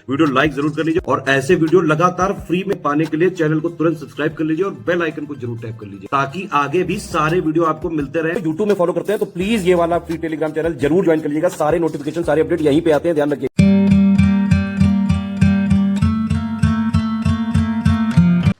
Video like जरूर कर लीजिए और ऐसे वीडियो लगातार फ्री में पाने के लिए चैनल को तुरंत सब्सक्राइब कर लीजिए और बेल आइकन को जरूर टैप कर लीजिए ताकि आगे भी सारे वीडियो आपको मिलते रहे। यूट्यूब में फॉलो करते हैं तो प्लीज ये वाला फ्री टेलीग्राम चैनल जरूर ज्वाइन कर लीजिएगा। सारे नोटिफिकेशन सारे अपडेट यहीं पे आते हैं, ध्यान रखिए।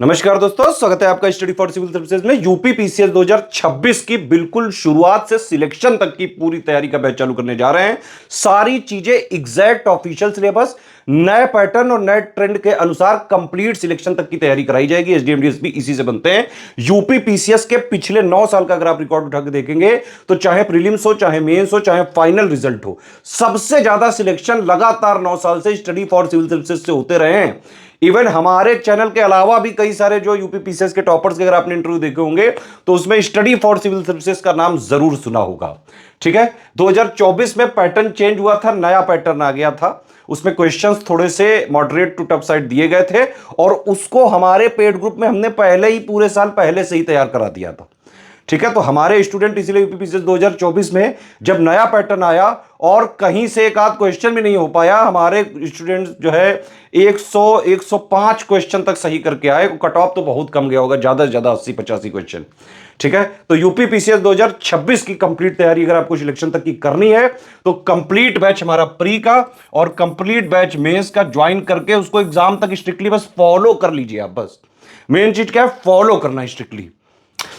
नमस्कार दोस्तों, स्वागत है आपका स्टडी फॉर सिविल सर्विसेज में। यूपी पीसीएस 2026 की बिल्कुल शुरुआत से सिलेक्शन तक की पूरी तैयारी का बैच चालू करने जा रहे हैं। सारी चीजें एग्जैक्ट ऑफिशियल सिलेबस, नए पैटर्न और नए ट्रेंड के अनुसार कंप्लीट सिलेक्शन तक की तैयारी कराई जाएगी। एसडीएम डीएसपी इसी से बनते हैं। यूपी पीसीएस के पिछले 9 साल का अगर आप रिकॉर्ड उठा के देखेंगे तो चाहे प्रीलिम्स हो, चाहे मेंस हो, चाहे फाइनल रिजल्ट हो, सबसे ज्यादा सिलेक्शन लगातार 9 साल से स्टडी फॉर सिविल सर्विसेज से होते रहे हैं। इवन हमारे चैनल के अलावा भी कई सारे जो यूपी पीसीएस के टॉपर्स के अगर आपने इंटरव्यू देखे होंगे तो उसमें स्टडी फॉर सिविल सर्विसेज का नाम जरूर सुना होगा। ठीक है, 2024 में पैटर्न चेंज हुआ था, नया पैटर्न आ गया था। उसमें क्वेश्चंस थोड़े से मॉडरेट टू टफ साइड दिए गए थे और उसको हमारे पेड ग्रुप में हमने पहले ही पूरे साल पहले से ही तैयार करा दिया था। ठीक है, तो हमारे स्टूडेंट इसलिए यूपी पीसीएस 2024 में जब नया पैटर्न आया और कहीं से एक आध क्वेश्चन भी नहीं हो पाया, हमारे स्टूडेंट जो है 105 क्वेश्चन तक सही करके आए। कट ऑफ तो बहुत कम गया होगा, ज्यादा से ज्यादा 80-85 क्वेश्चन। ठीक है, तो यूपी पीसीएस 2026 की कंप्लीट तैयारी अगर आपको सिलेक्शन तक की करनी है तो कंप्लीट बैच हमारा प्री का और कंप्लीट बैच मेंस का ज्वाइन करके उसको एग्जाम तक स्ट्रिक्टली बस फॉलो कर लीजिए। आप बस मेन चीज क्या है, फॉलो करना है स्ट्रिक्टली।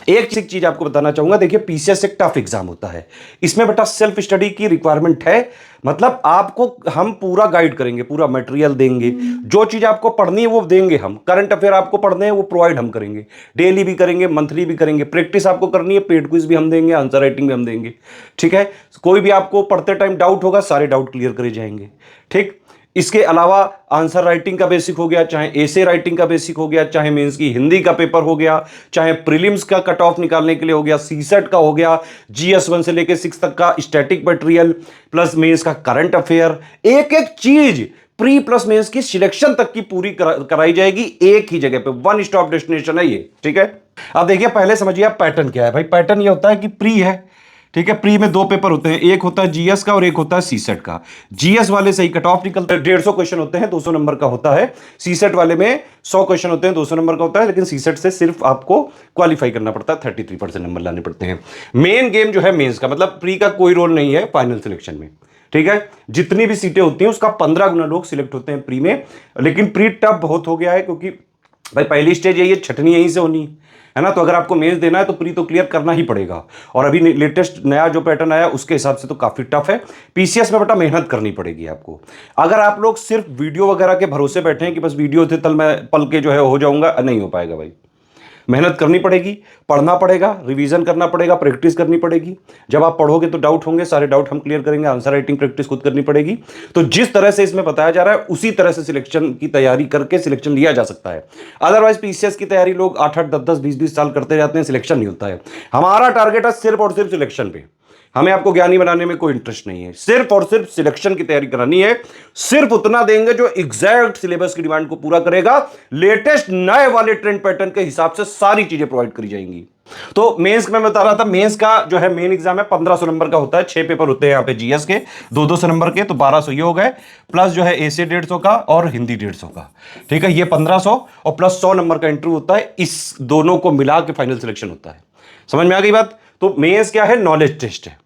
एक चीज आपको बताना चाहूंगा, देखिए पीसीएस एक टफ एग्जाम होता है, इसमें बेटा सेल्फ स्टडी की रिक्वायरमेंट है। मतलब आपको हम पूरा गाइड करेंगे, पूरा मटेरियल देंगे, जो चीज आपको पढ़नी है वो देंगे हम। करंट अफेयर आपको पढ़ने हैं वो प्रोवाइड हम करेंगे, डेली भी करेंगे, मंथली भी करेंगे। प्रैक्टिस आपको करनी है, पेड क्विज भी हम देंगे, आंसर राइटिंग भी हम देंगे। ठीक है, कोई भी आपको पढ़ते टाइम डाउट होगा, सारे डाउट क्लियर करे जाएंगे। ठीक, इसके अलावा आंसर राइटिंग का बेसिक हो गया, चाहे एसे राइटिंग का बेसिक हो गया, चाहे मेंस की हिंदी का पेपर हो गया, चाहे प्रीलिम्स का कट ऑफ निकालने के लिए हो गया, सीसेट का हो गया, जीएस 1 से लेकर 6 तक का स्टैटिक मटेरियल प्लस मेंस का करंट अफेयर, एक एक चीज प्री प्लस मेंस की सिलेक्शन तक की पूरी कराई जाएगी एक ही जगह पे। वन स्टॉप डेस्टिनेशन है ये। ठीक है, अब देखिए पहले समझिए आप पैटर्न क्या है। भाई पैटर्न ये होता है कि प्री है, ठीक है, प्री में 2 पेपर होते हैं, एक होता है जीएस का और एक होता है सीसेट का। जीएस वाले से ही कट ऑफ निकलता है, 150 क्वेश्चन होते हैं, 200 नंबर का होता है। सीसेट वाले में 100 क्वेश्चन होते हैं, 200 नंबर का होता है, लेकिन सीसेट से सिर्फ आपको क्वालिफाई करना पड़ता है, 33% नंबर लाने पड़ते हैं। मेन गेम जो है मेंस का, मतलब प्री का कोई रोल नहीं है फाइनल सिलेक्शन में। ठीक है, जितनी भी सीटें होती हैं उसका 15 गुना लोग सिलेक्ट होते हैं प्री में। लेकिन प्री टफ बहुत हो गया है क्योंकि भाई पहली स्टेज यही है, छटनी यहीं से होनी है ना। तो अगर आपको मेंस देना है तो प्री तो क्लियर करना ही पड़ेगा। और अभी लेटेस्ट नया जो पैटर्न आया उसके हिसाब से तो काफी टफ है। पीसीएस में बेटा मेहनत करनी पड़ेगी आपको। अगर आप लोग सिर्फ वीडियो वगैरह के भरोसे बैठे हैं कि बस वीडियो थे तल मैं पल के जो है हो जाऊंगा, नहीं हो पाएगा भाई। मेहनत करनी पड़ेगी, पढ़ना पड़ेगा, रिवीजन करना पड़ेगा, प्रैक्टिस करनी पड़ेगी। जब आप पढ़ोगे तो डाउट होंगे, सारे डाउट हम क्लियर करेंगे। आंसर राइटिंग प्रैक्टिस खुद करनी पड़ेगी। तो जिस तरह से इसमें बताया जा रहा है उसी तरह से सिलेक्शन की तैयारी करके सिलेक्शन लिया जा सकता है। अदरवाइज पीसीएस की तैयारी लोग 8-8, 10-10, 20-20 साल करते जाते हैं, सिलेक्शन नहीं होता है। हमारा टारगेट है सिर्फ और सिर्फ सिलेक्शन पे। हमें आपको ज्ञानी बनाने में कोई इंटरेस्ट नहीं है, सिर्फ और सिर्फ सिलेक्शन की तैयारी करानी है। सिर्फ उतना देंगे जो एग्जैक्ट सिलेबस की डिमांड को पूरा करेगा। लेटेस्ट नए वाले ट्रेंड पैटर्न के हिसाब से सारी चीजें प्रोवाइड करी जाएंगी। तो मेंस में बता रहा था, मेंस का जो है मेन एग्जाम है 1500 नंबर का होता है। 6 पेपर होते हैं यहाँ पे जीएस के, 200 नंबर के, तो 1200 ये हो गए। प्लस जो है एसे 150 का और हिंदी 150 का। ठीक है, ये 1500 और प्लस 100 नंबर का इंटरव्यू होता है। इस दोनों को मिला के फाइनल सिलेक्शन होता है। समझ में आ गई बात? तो मेंस क्या है, नॉलेज टेस्ट है।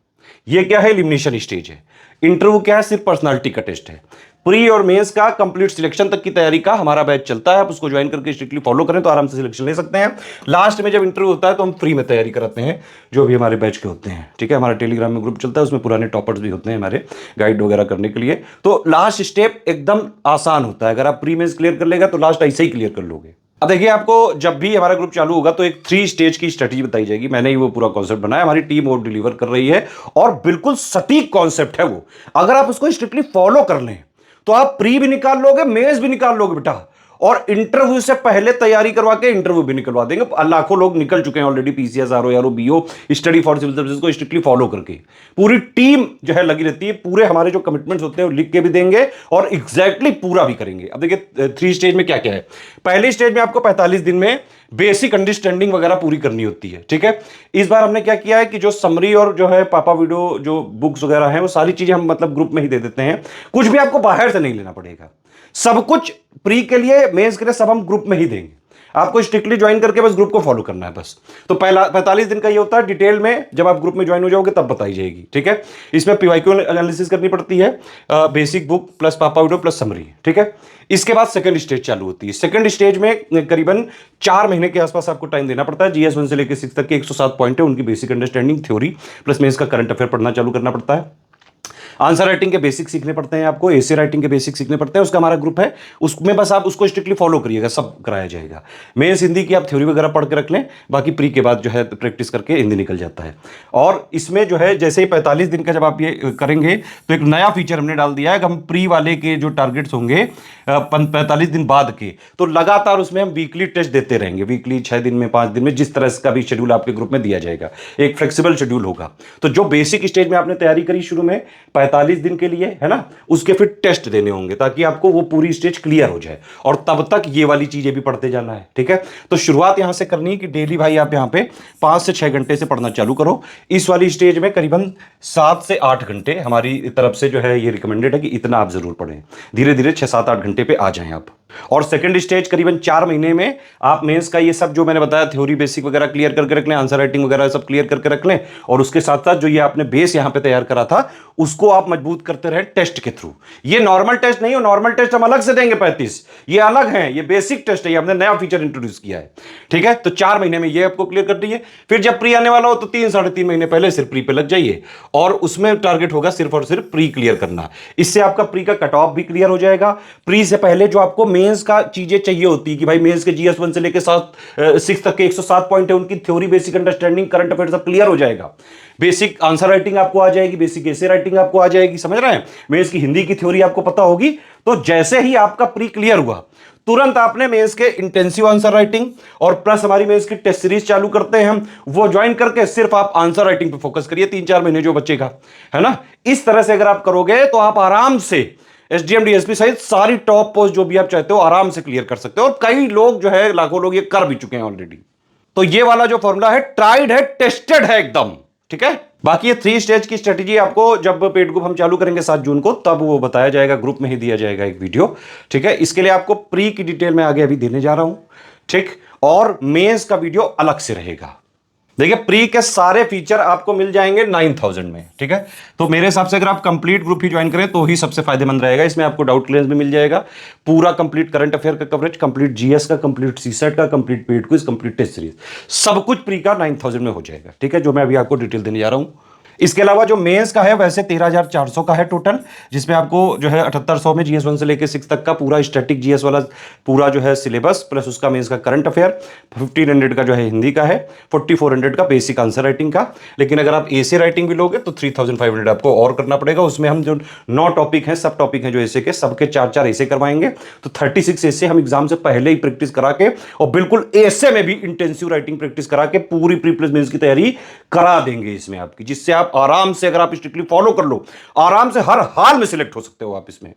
ये क्या है, एलिमिनेशन स्टेज है। इंटरव्यू क्या है, सिर्फ पर्सनालिटी का टेस्ट है। प्री और मेंस का कंप्लीट सिलेक्शन तक की तैयारी का हमारा बैच चलता है। आप उसको ज्वाइन करके स्ट्रिक्टली फॉलो करें तो आराम से सिलेक्शन ले सकते हैं। लास्ट में जब इंटरव्यू होता है तो हम फ्री में तैयारी कराते हैं, जो भी हमारे बैच के होते हैं। ठीक है, हमारा टेलीग्राम में ग्रुप चलता है, उसमें पुराने टॉपर्स भी होते हैं हमारे, गाइड वगैरह करने के लिए। तो लास्ट स्टेप एकदम आसान होता है। अगर आप प्री मेंस क्लियर कर लेगा तो लास्ट ऐसे ही क्लियर कर लोगे। अब देखिए, आपको जब भी हमारा ग्रुप चालू होगा तो एक 3 स्टेज की स्ट्रेटजी बताई जाएगी। मैंने ही वो पूरा कॉन्सेप्ट बनाया, हमारी टीम वो डिलीवर कर रही है और बिल्कुल सटीक कॉन्सेप्ट है वो। अगर आप उसको स्ट्रिक्टली फॉलो कर लें तो आप प्री भी निकाल लोगे, मेंस भी निकाल लोगे बेटा। और इंटरव्यू से पहले तैयारी करवा के इंटरव्यू भी निकलवा देंगे। लाखों लोग निकल चुके हैं ऑलरेडी पीसीएस, आरओ, यारो, BO, study for civil services को स्ट्रिक्टली फॉलो करके। पूरी टीम जो है लगी रहती है, पूरे हमारे जो कमिटमेंट्स होते हैं वो लिख के भी देंगे और एग्जैक्टली पूरा भी करेंगे। अब देखिए 3 स्टेज में क्या क्या है। पहली स्टेज में आपको 45 दिन में बेसिक अंडरस्टैंडिंग वगैरह पूरी करनी होती है। ठीक है, इस बार हमने क्या किया है कि जो समरी और जो है पापा वीडियो जो बुक्स वगैरह हैं वो सारी चीजें हम मतलब ग्रुप में ही दे देते हैं। कुछ भी आपको बाहर से नहीं लेना पड़ेगा। सब कुछ प्री के लिए, मेंस के लिए सब हम ग्रुप में ही देंगे। आपको स्ट्रिक्टली ज्वाइन करके बस ग्रुप को फॉलो करना है बस। तो पहला 45 दिन का ये होता है, डिटेल में जब आप ग्रुप में ज्वाइन हो जाओगे तब बताई जाएगी, ठीक है। इसमें पीवाईक्यू एनालिसिस करनी पड़ती है, बेसिक बुक प्लस पापा वीडियो प्लस समरी, ठीक है। इसके बाद सेकंड स्टेज चालू होती है। सेकंड स्टेज में करीबन 4 महीने के आसपास आपको टाइम देना पड़ता है। जीएस 1 से लेकर 6 तक के 107 पॉइंट है, उनकी बेसिक अंडरस्टैंडिंग, थ्योरी प्लस में इसका करंट अफेयर पढ़ना चालू करना पड़ता है। आंसर राइटिंग के बेसिक सीखने पड़ते हैं आपको, एसे राइटिंग के बेसिक सीखने पड़ते हैं। उसका हमारा ग्रुप है, उसमें बस आप उसको स्ट्रिक्टली फॉलो करिएगा, सब कराया जाएगा। मेंस हिंदी की आप थ्योरी वगैरह पढ़ के रख लें, बाकी प्री के बाद जो है प्रैक्टिस करके हिंदी निकल जाता है। और इसमें जो है जैसे ही 45 दिन का जब आप ये करेंगे तो एक नया फीचर हमने डाल दिया है कि हम प्री वाले के जो टारगेट्स होंगे 45 दिन बाद के, तो लगातार उसमें हम वीकली टेस्ट देते रहेंगे, वीकली 6 दिन में 5 दिन में, जिस तरह का भी शेड्यूल आपके ग्रुप में दिया जाएगा, एक फ्लेक्सिबल शेड्यूल होगा। तो जो बेसिक स्टेज में आपने तैयारी करी शुरू में 45 दिन के लिए, है ना, उसके फिर टेस्ट देने होंगे ताकि आपको वो पूरी स्टेज क्लियर हो जाए, और तब तक ये वाली चीजें भी पढ़ते जाना है, ठीक है। तो शुरुआत यहां से करनी है कि डेली भाई आप यहां पे 5 से 6 घंटे से पढ़ना चालू करो। इस वाली स्टेज में करीबन 7 से 8 घंटे हमारी तरफ से जो है ये रिकमेंडेड है कि इतना आप जरूर पढ़ें। धीरे धीरे 6-7-8 घंटे पे आ जाएं आप। और सेकंड स्टेज करीबन 4 महीने में आप मेंस का ये सब जो मैंने बताया, थ्योरी बेसिक वगैरह क्लियर करके रख लें, आंसर राइटिंग वगैरह सब क्लियर करके रख लें, और उसके साथ साथ जो ये आपने बेस यहां पे तैयार करा था उसको आप मजबूत करते रहे टेस्ट के थ्रू। ये नॉर्मल टेस्ट नहीं हो, नॉर्मल टेस्ट हम अलग से देंगे 35, ये अलग है, ये बेसिक टेस्ट है, ये हमने नया फीचर इंट्रोड्यूस किया है, ठीक है। तो 4 महीने में ये आपको क्लियर कर दीजिए। फिर जब प्री आने वाला हो तो 3-3.5 महीने पहले सिर्फ प्री पे लग जाइए, और उसमें टारगेट होगा सिर्फ और सिर्फ प्री क्लियर करना। इससे आपका प्री का कट ऑफ भी क्लियर हो जाएगा। प्री से पहले जो आपको मेंस का चीजें चाहिए होती है कि भाई मेंस के जीएस 1 से लेकर 6 तक के 107 पॉइंट है, उनकी theory basic understanding current affair सब क्लियर हो जाएगा। बेसिक आंसर राइटिंग आपको आ जाएगी, बेसिक एसे राइटिंग आपको आ जाएगी, समझ रहे हैं। मेंस की हिंदी की थ्योरी आपको पता होगी। तो जैसे ही आपका प्री क्लियर हुआ तुरंत आपने मेंस के इंटेंसिव आंसर राइटिंग और प्लस हमारी मेंस की टेस्ट सीरीज चालू करते हैं हम, वो ज्वाइन करके सिर्फ आप आंसर राइटिंग पे फोकस करिए 3-4 महीने जो बचेगा, है ना। इस तरह से अगर आप करोगे तो आप आराम से एसडीएम डीएसपी सहित सारी टॉप पोस्ट जो भी आप चाहते हो आराम से क्लियर कर सकते हो, और कई लोग जो है, लाखों लोग ये कर भी चुके हैं ऑलरेडी। तो ये वाला जो फॉर्मूला है ट्राइड है, टेस्टेड है एकदम, ठीक है। बाकी ये 3 स्टेज की स्ट्रेटेजी आपको जब पेड ग्रुप हम चालू करेंगे 7 जून को, तब वो बताया जाएगा, ग्रुप में ही दिया जाएगा एक वीडियो, ठीक है। इसके लिए आपको प्री की डिटेल में आगे अभी देने जा रहा हूं, ठीक। और मेंस का वीडियो अलग से रहेगा। देखिए प्री के सारे फीचर आपको मिल जाएंगे 9000 में, ठीक है। तो मेरे हिसाब से अगर आप कंप्लीट ग्रुप ही ज्वाइन करें तो ही सबसे फायदेमंद रहेगा। इसमें आपको डाउट क्लियरेंस भी मिल जाएगा, पूरा कंप्लीट करंट अफेयर का कवरेज, कंप्लीट जीएस का, कंप्लीट सीसेट का, complete paid quiz, complete test series, सब कुछ प्री का 9000 में हो जाएगा, ठीक है, जो मैं अभी आपको डिटेल देने जा रहा हूं। इसके अलावा जो मेंस का है वैसे 13,400 का है टोटल, जिसमें आपको जो है 7800 में जीएस 1 से लेकर 6 तक का पूरा स्टैटिक जीएस वाला पूरा जो है सिलेबस, प्लस उसका मेंस का करंट अफेयर, 1500 का जो है हिंदी का है, 4400 का बेसिक आंसर राइटिंग का। लेकिन अगर आप एसे राइटिंग भी लोगे तो 3500 आपको और करना पड़ेगा। उसमें हम जो 9 टॉपिक हैं, सब टॉपिक हैं जो एसे के, सबके 4-4 एसे करवाएंगे। तो 36 एसे हम एग्जाम से पहले ही प्रैक्टिस करा के, और बिल्कुल एसे में भी इंटेंसिव राइटिंग प्रैक्टिस करा के पूरी प्री प्लस मेंस की तैयारी करा देंगे इसमें आपकी, जिससे आप आराम से, अगर आप स्ट्रिक्टली फॉलो कर लो, आराम से हर हाल में सिलेक्ट हो सकते हो आप इसमें।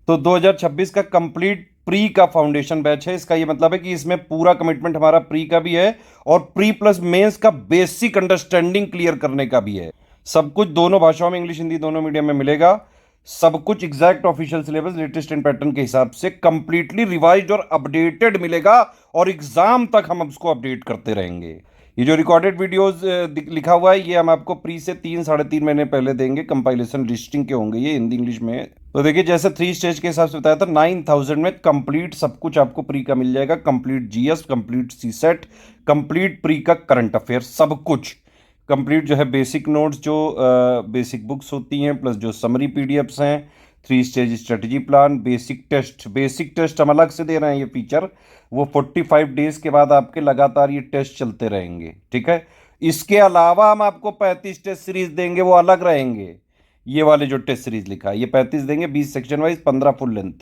तो 2026 का कंप्लीट प्री का फाउंडेशन बैच है। इसका ये मतलब है कि इसमें पूरा कमिटमेंट हमारा प्री का भी है और प्री प्लस मेंस का बेसिक अंडरस्टैंडिंग क्लियर करने का भी है। सब कुछ दोनों भाषाओं में, इंग्लिश हिंदी दोनों मीडियम में मिलेगा। सब कुछ exact official syllabus, latest and pattern के हिसाब से कंप्लीटली रिवाइज्ड और अपडेटेड मिलेगा, और एग्जाम तक हम उसको अपडेट करते रहेंगे। ये जो रिकॉर्डेड वीडियोस लिखा हुआ है, ये हम आपको प्री से 3-3.5 महीने पहले देंगे। कंपाइलेशन लिस्टिंग के होंगे ये, हिंदी इंग्लिश में। तो देखिए जैसे 3 स्टेज के हिसाब से बताया था, 9000 में कंप्लीट सब कुछ आपको प्री का मिल जाएगा। Complete GS, complete CSAT, complete pre का करंट अफेयर, सब कुछ कंप्लीट जो है। बेसिक नोट्स जो बेसिक बुक्स होती हैं, प्लस जो समरी पीडीएफ्स हैं, 3 stage strategy plan, basic test हम अलग से दे रहे हैं ये फीचर। वो 45 डेज के बाद आपके लगातार ये टेस्ट चलते रहेंगे, ठीक है। इसके अलावा हम आपको 35 टेस्ट सीरीज देंगे, वो अलग रहेंगे। ये वाले जो टेस्ट सीरीज लिखा है ये 35 देंगे, 20 section wise, 15 full length,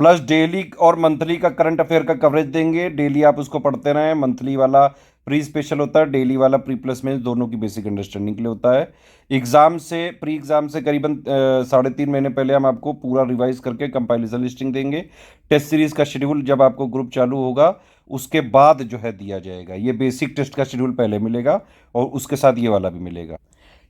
plus daily और मंथली का करंट अफेयर का कवरेज देंगे। डेली आप उसको पढ़ते रहें। मंथली वाला प्री स्पेशल होता है, डेली वाला प्री प्लस में दोनों की बेसिक अंडरस्टैंडिंग के लिए होता है। एग्जाम से, प्री एग्जाम से करीबन 3.5 महीने पहले हम आपको पूरा रिवाइज करके कंपाइलेशन लिस्टिंग देंगे। टेस्ट सीरीज का शेड्यूल जब आपको ग्रुप चालू होगा उसके बाद जो है दिया जाएगा। ये बेसिक टेस्ट का शेड्यूल पहले मिलेगा और उसके साथ ये वाला भी मिलेगा।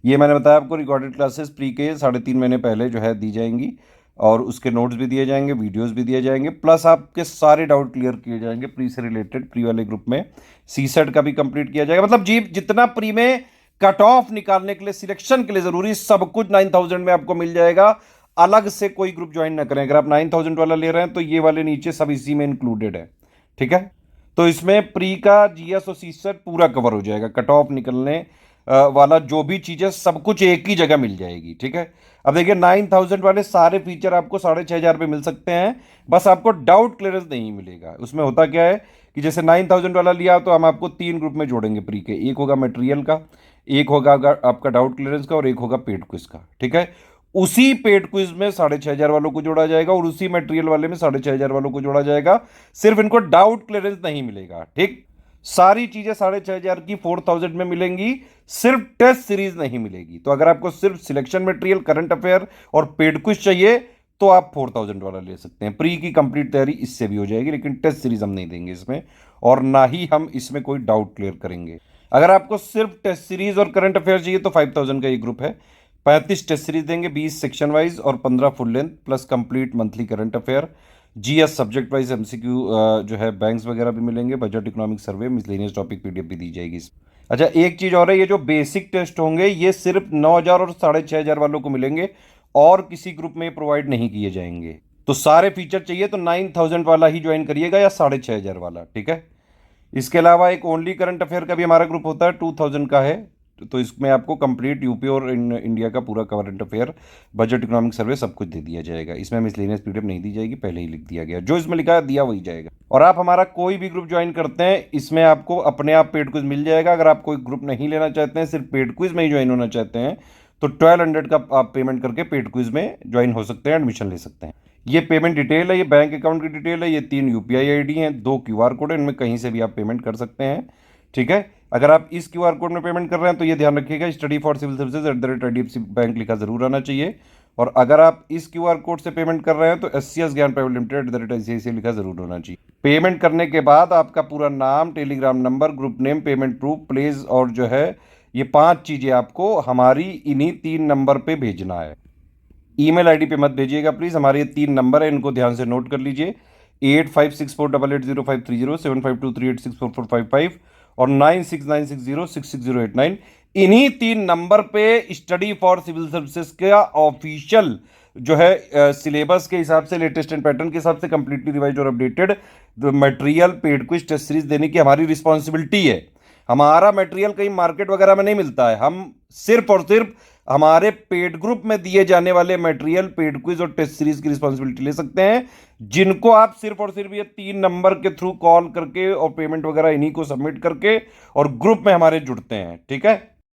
ये मैंने बताया आपको, रिकॉर्डेड क्लासेस प्री के 3.5 महीने पहले जो है दी जाएंगी। और उसके नोट्स भी दिए जाएंगे, वीडियोस भी दिए जाएंगे, प्लस आपके सारे डाउट क्लियर किए जाएंगे प्री से रिलेटेड। प्री वाले ग्रुप में सी सेट का भी कंप्लीट किया जाएगा। मतलब जी जितना प्री में कट ऑफ निकालने के लिए, सिलेक्शन के लिए जरूरी सब कुछ 9000 में आपको मिल जाएगा। अलग से कोई ग्रुप ज्वाइन ना करें। अगर आप 9000 वाला ले रहे हैं तो ये वाले नीचे सब इसी में इंक्लूडेड है, ठीक है। तो इसमें प्री का जीएस और सी सेट पूरा कवर हो जाएगा। कट ऑफ निकलने वाला जो भी चीज़ें सब कुछ एक ही जगह मिल जाएगी, ठीक है। अब देखिए 9000 वाले सारे फीचर आपको 6500 पे मिल सकते हैं, बस आपको डाउट क्लियरेंस नहीं मिलेगा। उसमें होता क्या है कि जैसे 9000 वाला लिया तो हम आपको 3 ग्रुप में जोड़ेंगे प्री के। एक होगा मटेरियल का, एक होगा आपका डाउट क्लियरेंस का, और एक होगा पेड क्विज का, ठीक है। उसी पेड क्विज में 6500 वालों को जोड़ा जाएगा और उसी मटेरियल वाले में 6500 वालों को जोड़ा जाएगा। सिर्फ इनको डाउट क्लियरेंस नहीं मिलेगा, ठीक। सारी चीजें 6500 की 4000 में मिलेंगी, सिर्फ टेस्ट सीरीज नहीं मिलेगी। तो अगर आपको सिर्फ सिलेक्शन मटेरियल, करंट अफेयर और पेड क्विज चाहिए तो आप 4000 वाला ले सकते हैं। प्री की कंप्लीट तैयारी इससे भी हो जाएगी, लेकिन टेस्ट सीरीज हम नहीं देंगे इसमें, और ना ही हम इसमें कोई डाउट क्लियर करेंगे। अगर आपको सिर्फ टेस्ट सीरीज और करंट अफेयर चाहिए तो 5000 का ये ग्रुप है। 35 टेस्ट सीरीज देंगे, 20 सेक्शन वाइज और 15 full length, plus complete monthly current affair, GS subject wise MCQ जो है बैंक्स वगैरह भी मिलेंगे, budget economic survey, miscellaneous topic PDF भी दी जाएगी। अच्छा एक चीज़ और है, ये जो बेसिक टेस्ट होंगे ये सिर्फ 9000 और 6500 वालों को मिलेंगे, और किसी ग्रुप में प्रोवाइड नहीं किए जाएंगे। तो सारे फीचर चाहिए तो 9000 वाला ही ज्वाइन करिएगा या 6500 वाला, ठीक है। इसके अलावा एक ओनली करंट अफेयर का भी हमारा ग्रुप होता है, 2000 का है। तो इसमें आपको कंप्लीट यूपी और इंडिया का पूरा current affair, budget economic survey सब कुछ दे दिया जाएगा। इसमें मिसलेनियस पीडीएफ नहीं दी जाएगी, पहले ही लिख दिया गया, जो इसमें लिखा है दिया वही जाएगा। और आप हमारा कोई भी ग्रुप ज्वाइन करते हैं इसमें आपको अपने आप पेड क्विज मिल जाएगा। अगर आप कोई ग्रुप नहीं लेना चाहते हैं, सिर्फ पेड क्विज में ही ज्वाइन होना चाहते हैं, तो 1200 का आप पेमेंट करके पेड क्विज में ज्वाइन हो सकते हैं, एडमिशन ले सकते हैं। ये पेमेंट डिटेल है, ये बैंक अकाउंट की डिटेल है, ये 3 यूपीआई आईडी हैं, 2 क्यूआर कोड है, इनमें कहीं से भी आप पेमेंट कर सकते हैं, ठीक है। अगर आप इस क्यूआर कोड में पेमेंट कर रहे हैं तो ये ध्यान रखिएगा study for civil services @IDFC bank लिखा जरूर आना चाहिए। और अगर आप इस क्यूआर कोड से पेमेंट कर रहे हैं तो SCS ज्ञान प्राइवेट लिमिटेड @ICICI लिखा जरूर होना चाहिए। पेमेंट करने के बाद आपका पूरा नाम, Telegram number, group name, payment proof, place और जो है ये 5 चीज़ें आपको हमारी इन्हीं 3 नंबर पे भेजना है। ईमेल आईडी पे मत भेजिएगा प्लीज़। हमारे ये 3 नंबर है, इनको ध्यान से नोट कर लीजिए। 8564880530, 7523864455 और 9696066089। इन्हीं 3 नंबर पे स्टडी फॉर सिविल सर्विसेज का ऑफिशियल जो है सिलेबस के हिसाब से, लेटेस्ट एंड पैटर्न के हिसाब से कंप्लीटली रिवाइज और updated material, paid quiz, test series देने की हमारी रिस्पॉन्सिबिलिटी है। हमारा मटेरियल कहीं मार्केट वगैरह में नहीं मिलता है। हम सिर्फ और सिर्फ हमारे पेड ग्रुप में दिए जाने वाले मटेरियल, पेड क्विज और टेस्ट सीरीज की रिस्पॉन्सिबिलिटी ले सकते हैं, जिनको आप सिर्फ और सिर्फ ये 3 नंबर के थ्रू कॉल करके और पेमेंट वगैरह इन्हीं को सबमिट करके और ग्रुप में हमारे जुड़ते हैं, ठीक है।